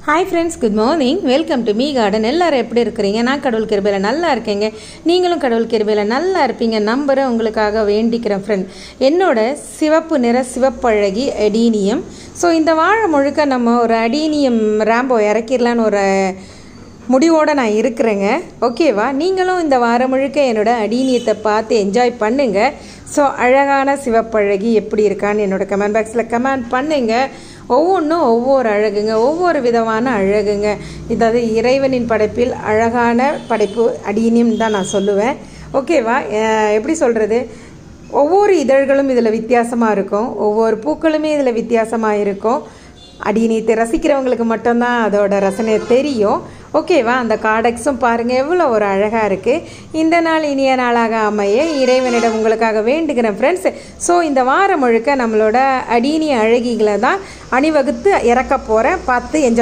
Hi friends, good morning. Welcome to me garden. எல்லோரும் எப்படி இருக்கிறீங்க? நான் கடவுள் கிருபையில் நல்லா இருக்கேங்க. நீங்களும் கடவுள் கிருபையில் நல்லா இருப்பீங்க நம்புகிறேன். உங்களுக்காக வேண்டிக்கிறேன் ஃப்ரெண்ட். என்னோட சிவப்பு நிற சிவப்பழகி அடீனியம். ஸோ இந்த வாழை முழுக்க நம்ம ஒரு அடீனியம் ரேம்போ இறக்கிடலான்னு ஒரு முடிவோடு நான் இருக்கிறேங்க. ஓகேவா? நீங்களும் இந்த வாரம் முழுக்க என்னோடய அடீனியத்தை பார்த்து என்ஜாய் பண்ணுங்கள். ஸோ அழகான சிவப்பழகி எப்படி இருக்கான்னு என்னோடய கமெண்ட் பாக்ஸில் கமெண்ட் பண்ணுங்கள். ஒவ்வொன்றும் ஒவ்வொரு அழகுங்க, ஒவ்வொரு விதமான அழகுங்க. இதாவது இறைவனின் படைப்பில் அழகான படைப்பு அடீனியம் தான் நான் சொல்லுவேன். ஓகேவா? எப்படி சொல்கிறது, ஒவ்வொரு இதழ்களும் இதில் வித்தியாசமாக இருக்கும், ஒவ்வொரு பூக்களுமே இதில் வித்தியாசமாக இருக்கும். அடீனியத்தை ரசிக்கிறவங்களுக்கு மட்டும்தான் அதோட ரசனை தெரியும். ஓகேவா? அந்த காடக்ஸும் பாருங்கள் எவ்வளோ ஒரு அழகாக இருக்குது. இந்த நாள் இனிய நாளாக அமைய இறைவனிடம் உங்களுக்காக வேண்டுகிறேன் ஃப்ரெண்ட்ஸ். ஸோ இந்த வாரம் முழுக்க நம்மளோட அடீனிய அழகிகளை தான் அணிவகுத்து இறக்க போகிறேன். பார்த்து என்ஜாய்